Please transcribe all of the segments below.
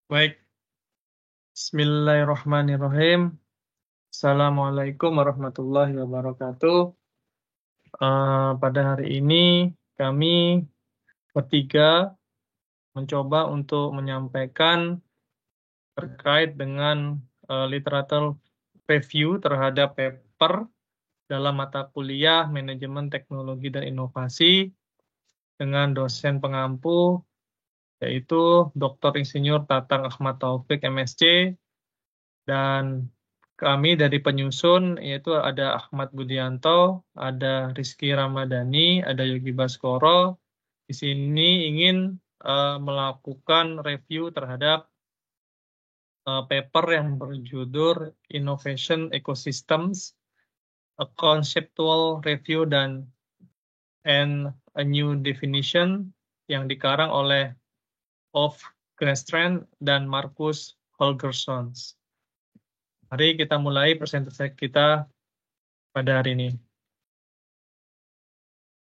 Baik, Bismillahirrahmanirrahim. Assalamualaikum warahmatullahi wabarakatuh. Pada hari ini kami bertiga mencoba untuk menyampaikan terkait dengan literatur review terhadap paper dalam mata kuliah Manajemen Teknologi dan Inovasi dengan dosen pengampu yaitu Dr. Insinyur Tatang Ahmad Taufik MSc, dan kami dari penyusun yaitu ada Ahmad Budianto, ada Rizky Ramadhani, ada Yogi Baskoro. Di sini ingin melakukan review terhadap paper yang berjudul Innovation Ecosystems, a Conceptual Review and a New Definition yang dikarang oleh Ove Granstrand dan Marcus Holgersson. Mari kita mulai presentasi kita pada hari ini.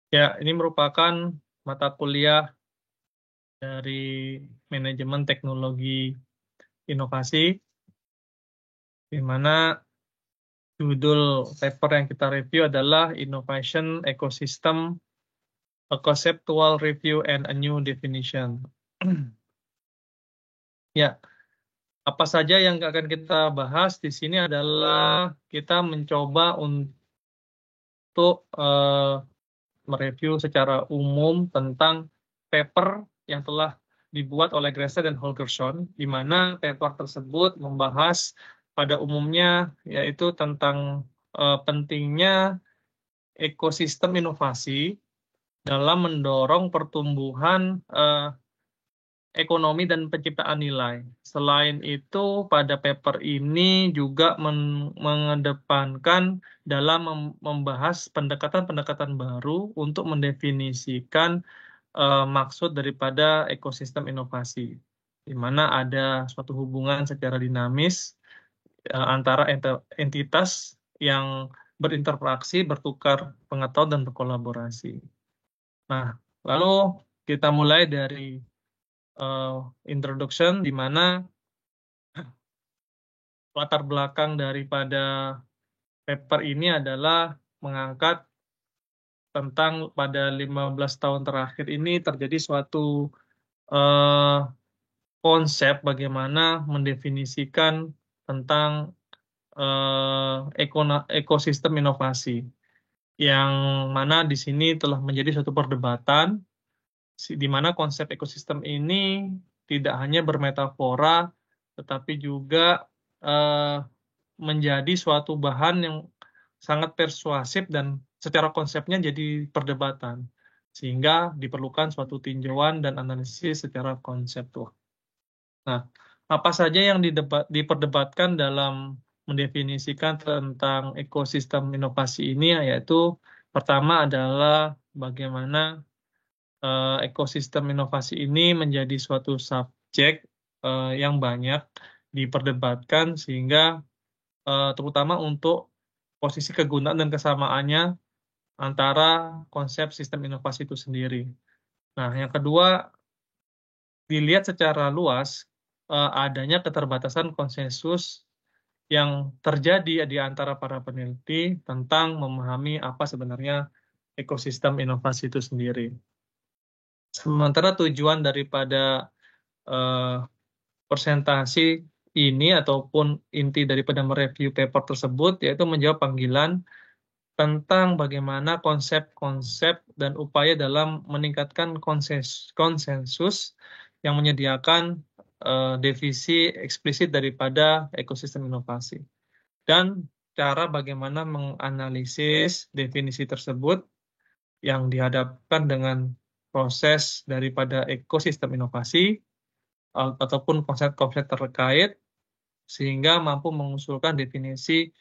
Ya, ini merupakan mata kuliah dari Manajemen Teknologi Inovasi, di mana judul paper yang kita review adalah Innovation Ecosystem, a Conceptual Review and a New Definition. Ya, apa saja yang akan kita bahas di sini adalah kita mencoba untuk mereview secara umum tentang paper yang telah dibuat oleh Granstrand dan Holgersson, di mana paper tersebut membahas pada umumnya yaitu tentang pentingnya ekosistem inovasi dalam mendorong pertumbuhan ekonomi dan penciptaan nilai. Selain itu, pada paper ini juga mengedepankan dalam membahas pendekatan-pendekatan baru untuk mendefinisikan maksud daripada ekosistem inovasi, di mana ada suatu hubungan secara dinamis antara entitas yang berinteraksi, bertukar pengetahuan, dan berkolaborasi. Nah, lalu kita mulai dari introduction, di mana latar belakang daripada paper ini adalah mengangkat tentang pada 15 tahun terakhir ini terjadi suatu konsep bagaimana mendefinisikan tentang ekosistem inovasi, yang mana di sini telah menjadi suatu perdebatan, di mana konsep ekosistem ini tidak hanya bermetafora, tetapi juga menjadi suatu bahan yang sangat persuasif dan secara konsepnya jadi perdebatan, sehingga diperlukan suatu tinjauan dan analisis secara konseptual. Nah, apa saja yang diperdebatkan dalam mendefinisikan tentang ekosistem inovasi ini, yaitu pertama adalah bagaimana ekosistem inovasi ini menjadi suatu subjek yang banyak diperdebatkan, sehingga terutama untuk posisi kegunaan dan kesamaannya antara konsep sistem inovasi itu sendiri. Nah, yang kedua, dilihat secara luas adanya keterbatasan konsensus yang terjadi di antara para peneliti tentang memahami apa sebenarnya ekosistem inovasi itu sendiri. Sementara tujuan daripada presentasi ini ataupun inti daripada mereview paper tersebut yaitu menjawab panggilan tentang bagaimana konsep-konsep dan upaya dalam meningkatkan konsensus yang menyediakan definisi eksplisit daripada ekosistem inovasi, dan cara bagaimana menganalisis definisi tersebut yang dihadapkan dengan proses daripada ekosistem inovasi ataupun konsep-konsep terkait, sehingga mampu mengusulkan definisi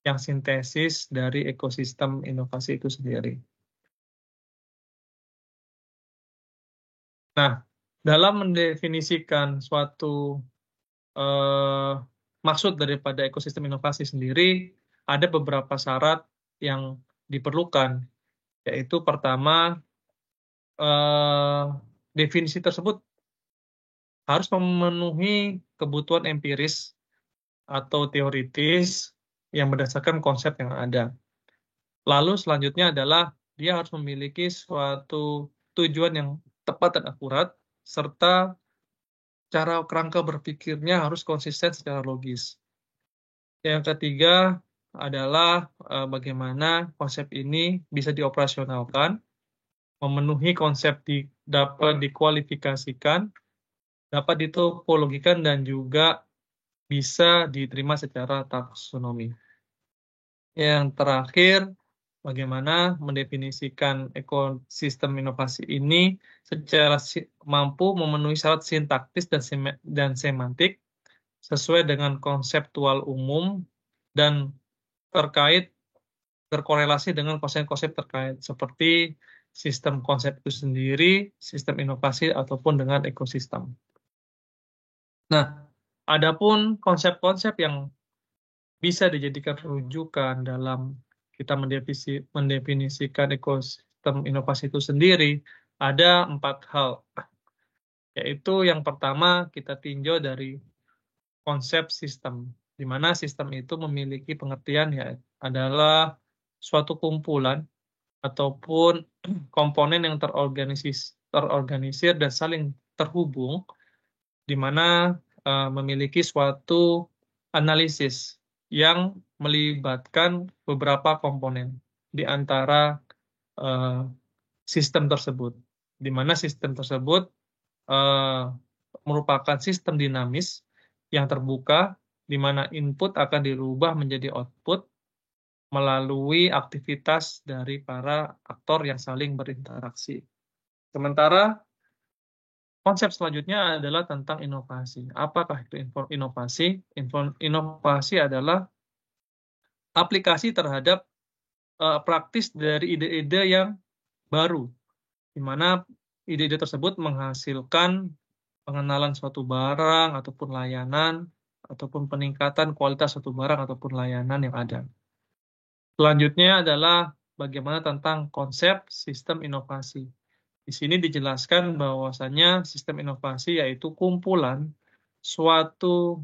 yang sintesis dari ekosistem inovasi itu sendiri. Nah, dalam mendefinisikan suatu maksud daripada ekosistem inovasi sendiri, ada beberapa syarat yang diperlukan, yaitu pertama, definisi tersebut harus memenuhi kebutuhan empiris atau teoritis yang berdasarkan konsep yang ada. Lalu selanjutnya adalah dia harus memiliki suatu tujuan yang tepat dan akurat, serta cara kerangka berpikirnya harus konsisten secara logis. Yang ketiga adalah bagaimana konsep ini bisa dioperasionalkan, memenuhi konsep dapat dikualifikasikan, dapat ditopologikan, dan juga bisa diterima secara taksonomi. Yang terakhir, bagaimana mendefinisikan ekosistem inovasi ini secara mampu memenuhi syarat sintaktis dan semantik sesuai dengan konseptual umum dan berkorelasi dengan konsep-konsep terkait seperti sistem konsep itu sendiri, sistem inovasi, ataupun dengan ekosistem. Nah, adapun konsep-konsep yang bisa dijadikan rujukan dalam kita mendefinisikan ekosistem inovasi itu sendiri, ada 4 hal. Yaitu yang pertama kita tinjau dari konsep sistem, di mana sistem itu memiliki pengertian ya adalah suatu kumpulan ataupun komponen yang terorganisir dan saling terhubung, di mana memiliki suatu analisis yang melibatkan beberapa komponen di antara sistem tersebut, di mana sistem tersebut merupakan sistem dinamis yang terbuka, di mana input akan dirubah menjadi output melalui aktivitas dari para aktor yang saling berinteraksi. Sementara konsep selanjutnya adalah tentang inovasi. Apakah itu inovasi? Inovasi adalah aplikasi terhadap praktis dari ide-ide yang baru, di mana ide-ide tersebut menghasilkan pengenalan suatu barang ataupun layanan, ataupun peningkatan kualitas suatu barang ataupun layanan yang ada. Selanjutnya adalah bagaimana tentang konsep sistem inovasi. Di sini dijelaskan bahwasannya sistem inovasi yaitu kumpulan suatu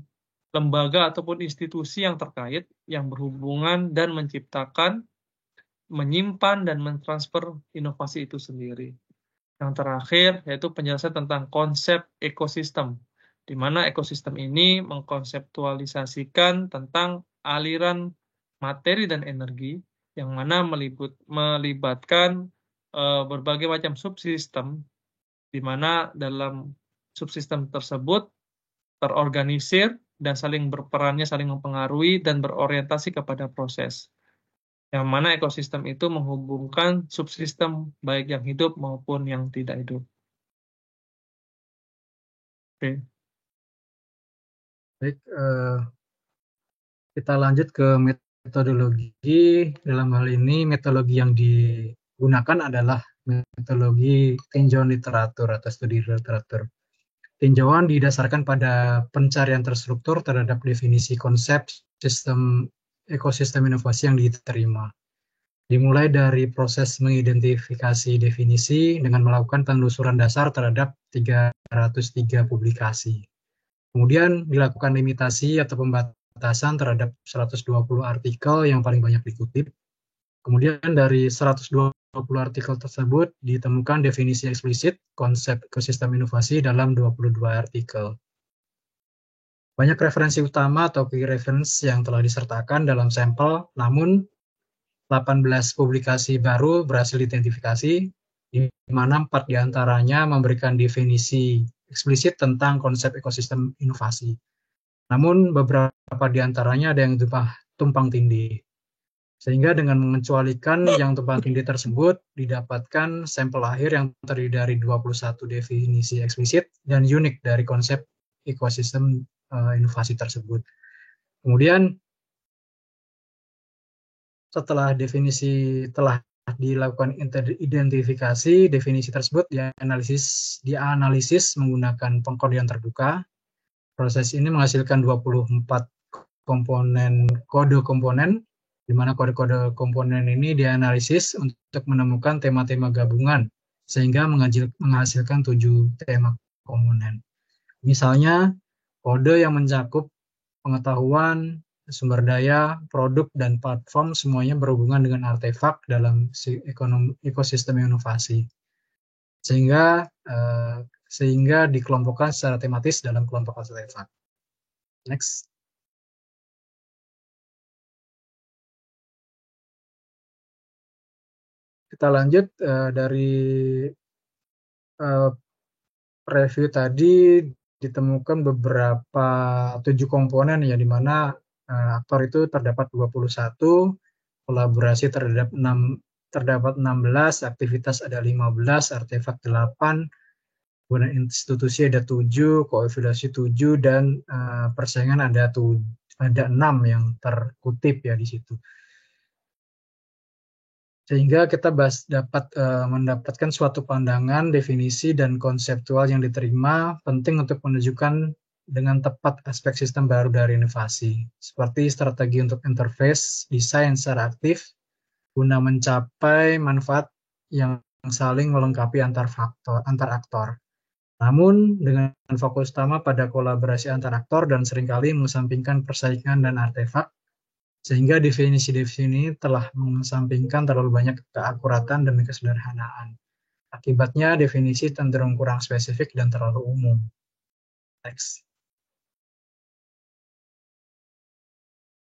lembaga ataupun institusi yang terkait yang berhubungan dan menciptakan, menyimpan, dan mentransfer inovasi itu sendiri. Yang terakhir yaitu penjelasan tentang konsep ekosistem, di mana ekosistem ini mengkonseptualisasikan tentang aliran materi dan energi yang mana melibatkan berbagai macam subsistem, di mana dalam subsistem tersebut terorganisir dan saling berperannya, saling mempengaruhi dan berorientasi kepada proses. Yang mana ekosistem itu menghubungkan subsistem baik yang hidup maupun yang tidak hidup. Oke. Baik, kita lanjut ke metodologi. Dalam hal ini metodologi yang digunakan adalah metodologi tinjauan literatur atau studi literatur. Tinjauan didasarkan pada pencarian terstruktur terhadap definisi konsep sistem ekosistem inovasi yang diterima. Dimulai dari proses mengidentifikasi definisi dengan melakukan penelusuran dasar terhadap 303 publikasi. Kemudian dilakukan limitasi atau pembatasan terhadap 120 artikel yang paling banyak dikutip. Kemudian dari 120 artikel tersebut ditemukan definisi eksplisit konsep ekosistem inovasi dalam 22 artikel. Banyak referensi utama atau key reference yang telah disertakan dalam sampel, namun 18 publikasi baru berhasil diidentifikasi, di mana 4 diantaranya memberikan definisi eksplisit tentang konsep ekosistem inovasi. Namun beberapa di antaranya ada yang tumpang tindih. Sehingga dengan mengecualikan yang tumpang tindih tersebut, didapatkan sampel akhir yang terdiri dari 21 definisi eksplisit dan unik dari konsep ekosistem inovasi tersebut. Kemudian setelah dilakukan identifikasi, definisi tersebut dianalisis menggunakan pengkodean terbuka. Proses ini menghasilkan 24 kode komponen, di mana kode-kode komponen ini dianalisis untuk menemukan tema-tema gabungan, sehingga menghasilkan 7 tema komponen. Misalnya, kode yang mencakup pengetahuan, sumber daya, produk, dan platform semuanya berhubungan dengan artefak dalam ekosistem inovasi. Sehingga dikelompokkan secara tematis dalam kelompok artefak. Next. Kita lanjut dari review tadi ditemukan beberapa 7 komponen ya, di mana aktor itu terdapat 21, kolaborasi terdapat 16, aktivitas ada 15, artefak 8, kemudian institusi ada 7, koevaluasi 7, dan persaingan ada 6 yang terkutip ya di situ. Sehingga kita dapat mendapatkan suatu pandangan, definisi, dan konseptual yang diterima penting untuk menunjukkan dengan tepat aspek sistem baru dari inovasi, seperti strategi untuk interface, desain secara aktif, guna mencapai manfaat yang saling melengkapi antar aktor. Namun, dengan fokus utama pada kolaborasi antar aktor dan seringkali mengesampingkan persaingan dan artefak, sehingga definisi-definisi telah mengesampingkan terlalu banyak keakuratan demi kesederhanaan. Akibatnya, definisi cenderung kurang spesifik dan terlalu umum. Next.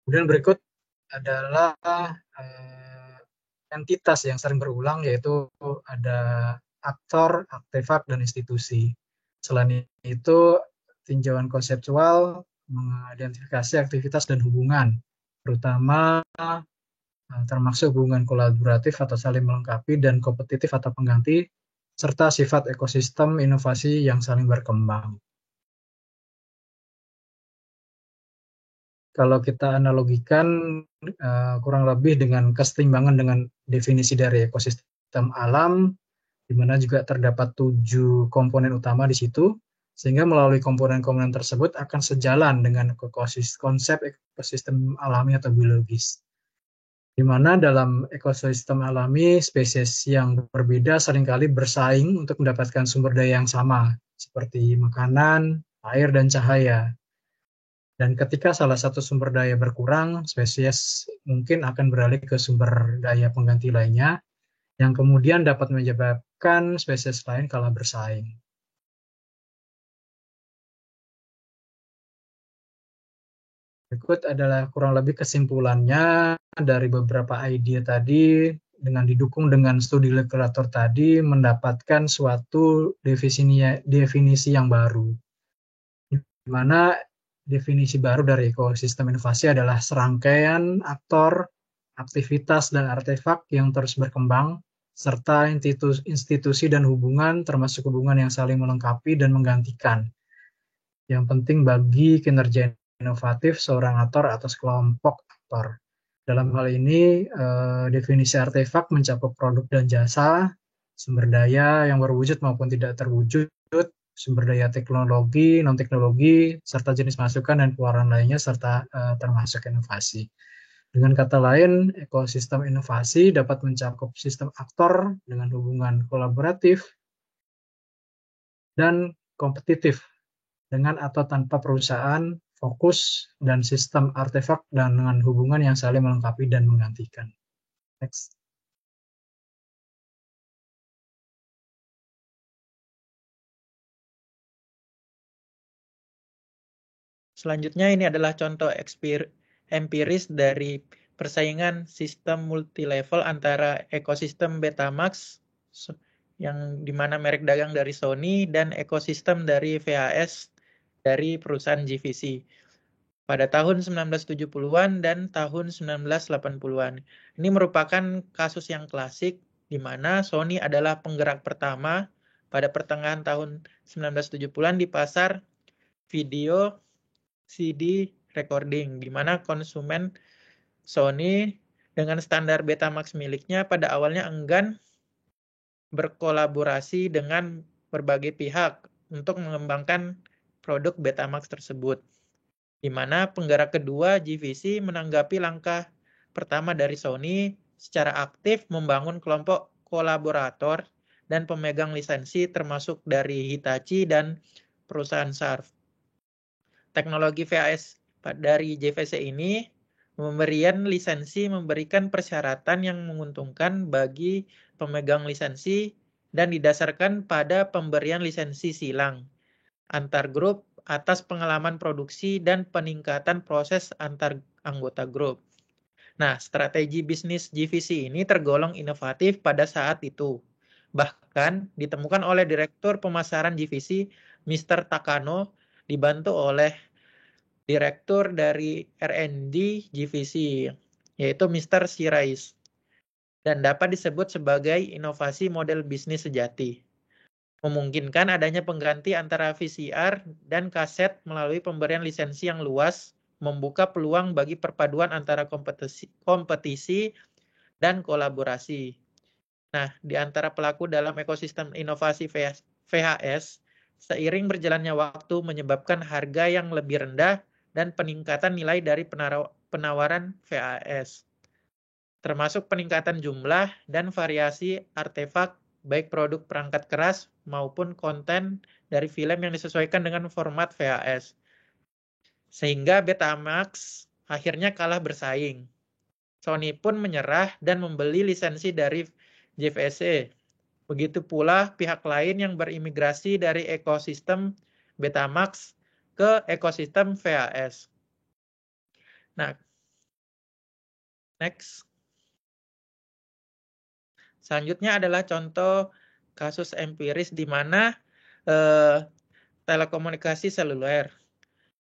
Kemudian berikut adalah entitas yang sering berulang, yaitu ada aktor, artefak, dan institusi. Selain itu, tinjauan konseptual mengidentifikasi aktivitas dan hubungan, terutama termasuk hubungan kolaboratif atau saling melengkapi dan kompetitif atau pengganti, serta sifat ekosistem inovasi yang saling berkembang. Kalau kita analogikan kurang lebih dengan kesetimbangan dengan definisi dari ekosistem alam, di mana juga terdapat 7 komponen utama di situ, sehingga melalui komponen-komponen tersebut akan sejalan dengan konsep ekosistem alami atau biologis. Di mana dalam ekosistem alami, spesies yang berbeda seringkali bersaing untuk mendapatkan sumber daya yang sama, seperti makanan, air, dan cahaya. Dan ketika salah satu sumber daya berkurang, spesies mungkin akan beralih ke sumber daya pengganti lainnya, yang kemudian dapat menyebabkan spesies lain kalah bersaing. Berikut adalah kurang lebih kesimpulannya dari beberapa ide tadi, dengan didukung dengan studi literatur tadi, mendapatkan suatu definisi yang baru. Di mana definisi baru dari ekosistem inovasi adalah serangkaian aktor, aktivitas, dan artefak yang terus berkembang, serta institusi dan hubungan, termasuk hubungan yang saling melengkapi dan menggantikan, yang penting bagi kinerja inovatif seorang aktor atau sekelompok aktor. Dalam hal ini, definisi artefak mencakup produk dan jasa, sumber daya yang berwujud maupun tidak terwujud, sumber daya teknologi, non-teknologi, serta jenis masukan dan keluaran lainnya, serta termasuk inovasi. Dengan kata lain, ekosistem inovasi dapat mencakup sistem aktor dengan hubungan kolaboratif dan kompetitif, dengan atau tanpa perusahaan, fokus, dan sistem artefak dan dengan hubungan yang saling melengkapi dan menggantikan. Next. Selanjutnya ini adalah contoh empiris dari persaingan sistem multilevel antara ekosistem Betamax yang dimana merek dagang dari Sony dan ekosistem dari VHS dari perusahaan GVC pada tahun 1970-an dan tahun 1980-an. Ini merupakan kasus yang klasik di mana Sony adalah penggerak pertama pada pertengahan tahun 1970-an di pasar video CD recording, di mana konsumen Sony dengan standar Betamax miliknya pada awalnya enggan berkolaborasi dengan berbagai pihak untuk mengembangkan produk Betamax tersebut. Di mana penggerak kedua GVC menanggapi langkah pertama dari Sony secara aktif membangun kelompok kolaborator dan pemegang lisensi termasuk dari Hitachi dan perusahaan SARF. Teknologi VHS dari JVC ini memberikan persyaratan yang menguntungkan bagi pemegang lisensi dan didasarkan pada pemberian lisensi silang antar grup atas pengalaman produksi dan peningkatan proses antar anggota grup. Nah, strategi bisnis JVC ini tergolong inovatif pada saat itu. Bahkan ditemukan oleh Direktur Pemasaran JVC, Mr. Takano, dibantu oleh Direktur dari R&D JVC, yaitu Mr. Shirais, dan dapat disebut sebagai inovasi model bisnis sejati. Memungkinkan adanya pengganti antara VCR dan kaset melalui pemberian lisensi yang luas, membuka peluang bagi perpaduan antara kompetisi dan kolaborasi. Nah, di antara pelaku dalam ekosistem inovasi VHS, seiring berjalannya waktu menyebabkan harga yang lebih rendah dan peningkatan nilai dari penawaran VHS, termasuk peningkatan jumlah dan variasi artefak baik produk perangkat keras maupun konten dari film yang disesuaikan dengan format VHS. Sehingga Betamax akhirnya kalah bersaing. Sony pun menyerah dan membeli lisensi dari JVC. Begitu pula pihak lain yang berimigrasi dari ekosistem Betamax ke ekosistem VHS. Nah, next. Selanjutnya adalah contoh kasus empiris di mana telekomunikasi seluler.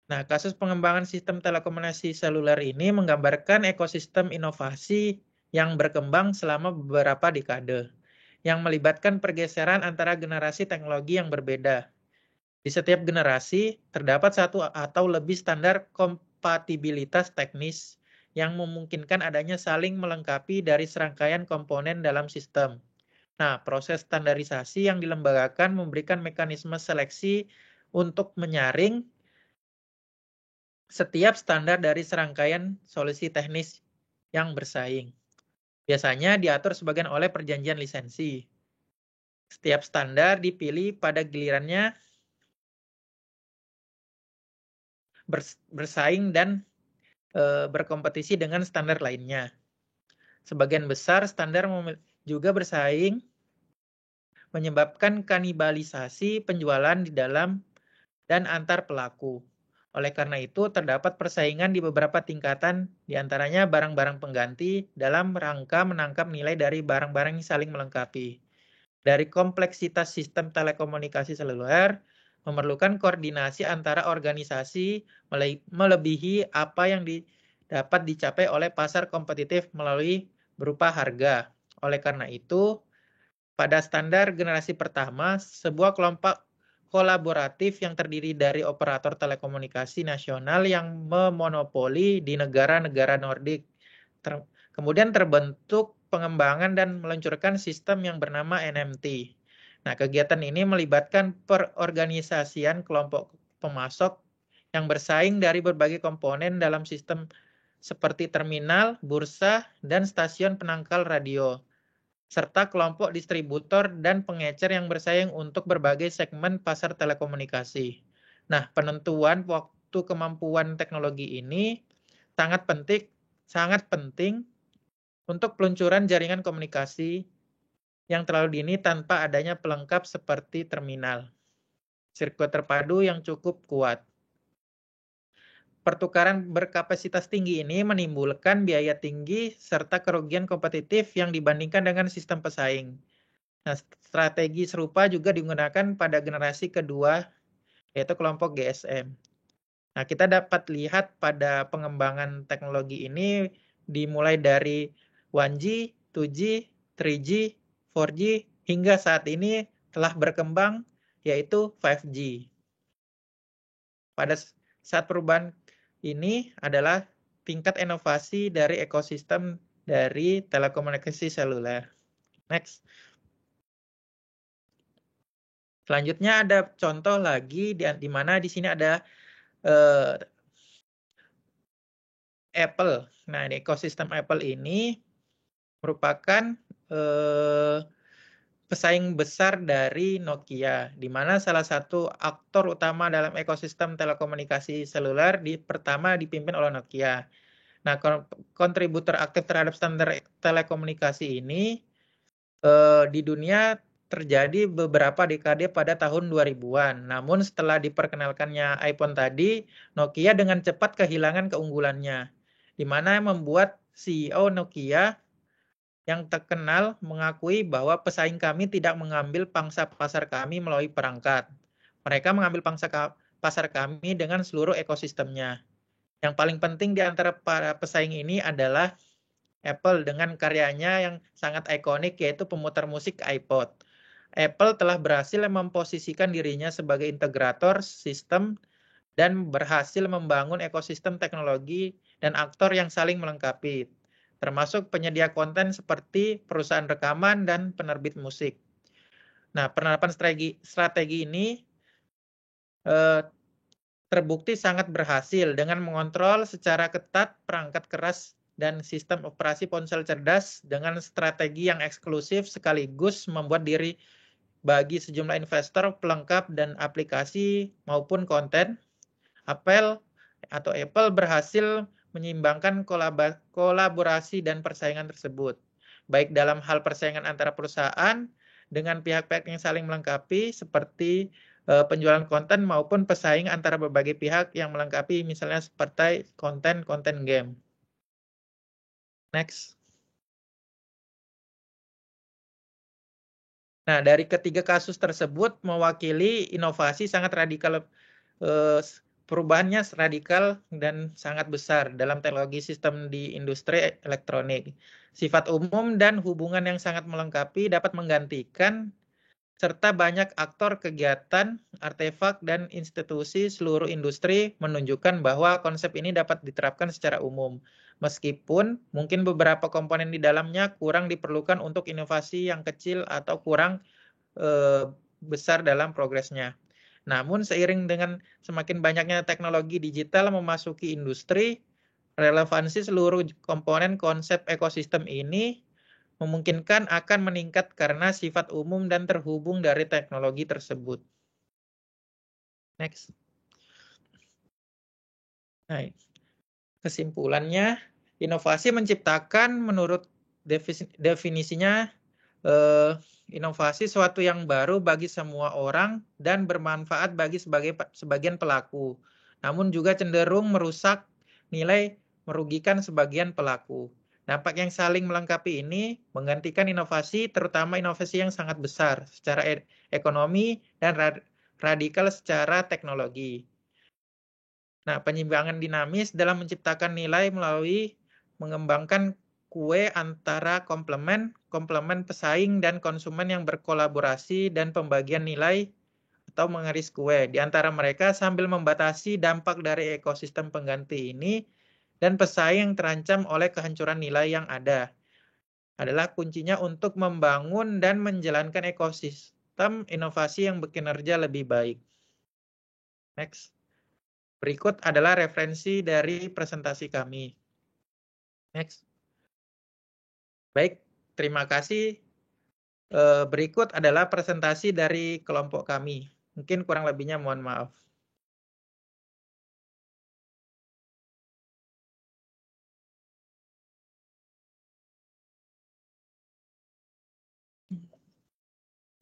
Nah, kasus pengembangan sistem telekomunikasi seluler ini menggambarkan ekosistem inovasi yang berkembang selama beberapa dekade, yang melibatkan pergeseran antara generasi teknologi yang berbeda. Di setiap generasi, terdapat satu atau lebih standar kompatibilitas teknis yang memungkinkan adanya saling melengkapi dari serangkaian komponen dalam sistem. Nah, proses standarisasi yang dilembagakan memberikan mekanisme seleksi untuk menyaring setiap standar dari serangkaian solusi teknis yang bersaing. Biasanya diatur sebagian oleh perjanjian lisensi. Setiap standar dipilih pada gilirannya bersaing dan berkompetisi dengan standar lainnya. Sebagian besar standar juga bersaing, menyebabkan kanibalisasi penjualan di dalam dan antar pelaku. Oleh karena itu, terdapat persaingan di beberapa tingkatan, diantaranya barang-barang pengganti, dalam rangka menangkap nilai dari barang-barang yang saling melengkapi. Dari kompleksitas sistem telekomunikasi seluler, memerlukan koordinasi antara organisasi melebihi apa yang dapat dicapai oleh pasar kompetitif melalui berupa harga. Oleh karena itu, pada standar generasi pertama, sebuah kelompok kolaboratif yang terdiri dari operator telekomunikasi nasional yang memonopoli di negara-negara Nordik. Kemudian terbentuk pengembangan dan meluncurkan sistem yang bernama NMT. Nah, kegiatan ini melibatkan perorganisasian kelompok pemasok yang bersaing dari berbagai komponen dalam sistem seperti terminal, bursa, dan stasiun penangkal radio, serta kelompok distributor dan pengecer yang bersaing untuk berbagai segmen pasar telekomunikasi. Nah, penentuan waktu kemampuan teknologi ini sangat penting untuk peluncuran jaringan komunikasi yang terlalu dini tanpa adanya pelengkap seperti terminal. Sirkuit terpadu yang cukup kuat. Pertukaran berkapasitas tinggi ini menimbulkan biaya tinggi serta kerugian kompetitif yang dibandingkan dengan sistem pesaing. Nah, strategi serupa juga digunakan pada generasi kedua, yaitu kelompok GSM. Nah, kita dapat lihat pada pengembangan teknologi ini dimulai dari 1G, 2G, 3G, 4G, hingga saat ini telah berkembang, yaitu 5G. Pada saat perubahan ini adalah tingkat inovasi dari ekosistem dari telekomunikasi seluler. Next. Selanjutnya ada contoh lagi di mana di sini ada Apple. Nah, di ekosistem Apple ini merupakan pesaing besar dari Nokia, di mana salah satu aktor utama dalam ekosistem telekomunikasi seluler pertama dipimpin oleh Nokia. Nah, kontributor aktif terhadap standar telekomunikasi ini di dunia terjadi beberapa dekade pada tahun 2000-an. Namun setelah diperkenalkannya iPhone tadi, Nokia dengan cepat kehilangan keunggulannya, di mana membuat CEO Nokia yang terkenal mengakui bahwa pesaing kami tidak mengambil pangsa pasar kami melalui perangkat. Mereka mengambil pangsa pasar kami dengan seluruh ekosistemnya. Yang paling penting di antara para pesaing ini adalah Apple dengan karyanya yang sangat ikonik yaitu pemutar musik iPod. Apple telah berhasil memposisikan dirinya sebagai integrator sistem dan berhasil membangun ekosistem teknologi dan aktor yang saling melengkapi, termasuk penyedia konten seperti perusahaan rekaman dan penerbit musik. Nah, penerapan strategi ini terbukti sangat berhasil dengan mengontrol secara ketat perangkat keras dan sistem operasi ponsel cerdas dengan strategi yang eksklusif sekaligus membuat diri bagi sejumlah investor pelengkap dan aplikasi maupun konten. Apple berhasil menyeimbangkan kolaborasi dan persaingan tersebut, baik dalam hal persaingan antara perusahaan dengan pihak-pihak yang saling melengkapi seperti penjualan konten maupun pesaing antara berbagai pihak yang melengkapi misalnya seperti konten game. Next. Nah, dari ketiga kasus tersebut mewakili inovasi sangat radikal, perubahannya radikal dan sangat besar dalam teknologi sistem di industri elektronik. Sifat umum dan hubungan yang sangat melengkapi dapat menggantikan serta banyak aktor kegiatan, artefak, dan institusi seluruh industri menunjukkan bahwa konsep ini dapat diterapkan secara umum. Meskipun mungkin beberapa komponen di dalamnya kurang diperlukan untuk inovasi yang kecil atau kurang besar dalam progresnya. Namun seiring dengan semakin banyaknya teknologi digital memasuki industri, relevansi seluruh komponen konsep ekosistem ini memungkinkan akan meningkat karena sifat umum dan terhubung dari teknologi tersebut. Next. Nah, kesimpulannya, inovasi menciptakan menurut definisinya inovasi suatu yang baru bagi semua orang dan bermanfaat bagi sebagian pelaku, namun juga cenderung merusak nilai merugikan sebagian pelaku. Dampak yang saling melengkapi ini menggantikan inovasi, terutama inovasi yang sangat besar secara ekonomi dan radikal secara teknologi. Nah, penyeimbangan dinamis dalam menciptakan nilai melalui mengembangkan kue antara komplemen pesaing dan konsumen yang berkolaborasi dan pembagian nilai atau mengeris kue di antara mereka sambil membatasi dampak dari ekosistem pengganti ini dan pesaing yang terancam oleh kehancuran nilai yang ada adalah kuncinya untuk membangun dan menjalankan ekosistem inovasi yang berkinerja lebih baik. Next. Berikut adalah referensi dari presentasi kami. Next. Baik, terima kasih. Berikut adalah presentasi dari kelompok kami. Mungkin kurang lebihnya mohon maaf.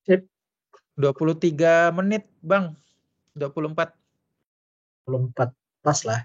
Sip. 23 menit, Bang. 24. 24. Pas lah.